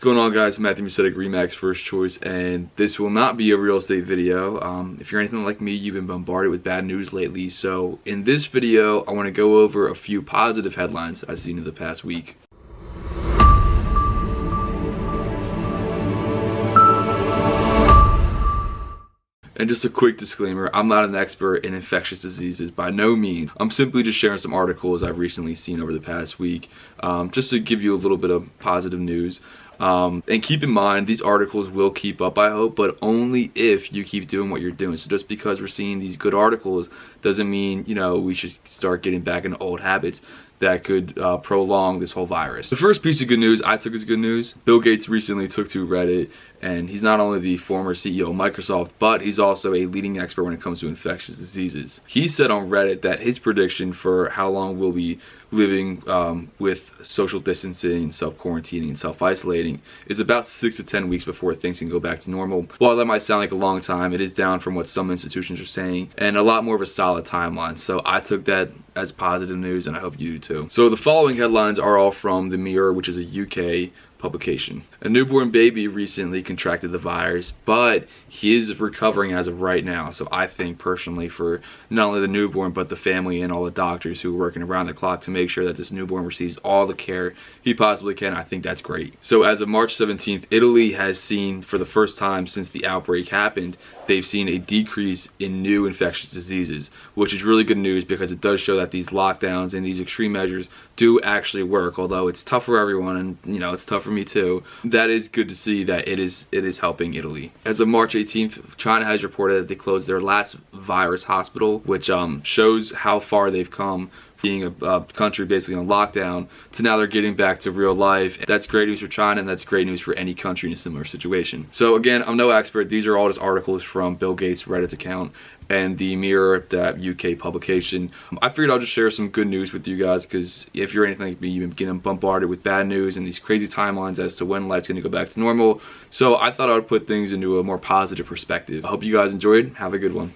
going on, guys? Matthew Musetic, Remax First Choice, and this will not be a real estate video. If you're anything like me, you've been bombarded with bad news lately. So in this video, I want to go over a few positive headlines I've seen in the past week. And just a quick disclaimer, I'm not an expert in infectious diseases by no means. I'm simply just sharing some articles I've recently seen over the past week, just to give you a little bit of positive news. And keep in mind, these articles will keep up, I hope, but only if you keep doing what you're doing. So just because we're seeing these good articles doesn't mean, we should start getting back into old habits that could prolong this whole virus. The first piece of good news I took as good news. Bill Gates recently took to Reddit, and he's not only the former CEO of Microsoft, but he's also a leading expert when it comes to infectious diseases. He said on Reddit that his prediction for how long we'll be living with social distancing, self-quarantining, and self-isolating is about 6 to 10 weeks before things can go back to normal. While that might sound like a long time, it is down from what some institutions are saying, and a lot more of a solid timeline. So I took that as positive news, and I hope you do too. So the following headlines are all from The Mirror, which is a UK publication. A newborn baby recently contracted the virus, but he is recovering as of right now. So I think personally, for not only the newborn but the family and all the doctors who are working around the clock to make sure that this newborn receives all the care he possibly can, I think that's great. So as of March 17th, Italy has seen, for the first time since the outbreak happened, they've seen a decrease in new infectious diseases, which is really good news because it does show that these lockdowns and these extreme measures do actually work, although it's tough for everyone, and it's tough for me too. That is good to see that it is helping Italy. As of March 18th, China has reported that they closed their last virus hospital, which shows how far they've come, being a country basically on lockdown to now they're getting back to real life. That's great news for China, and that's great news for any country in a similar situation. So again, I'm no expert. These are all just articles from Bill Gates' Reddit account and The Mirror, that UK publication. I figured I'll just share some good news with you guys, because if you're anything like me, you've been getting bombarded with bad news and these crazy timelines as to when life's going to go back to normal. So I thought I would put things into a more positive perspective. I hope you guys enjoyed. Have a good one.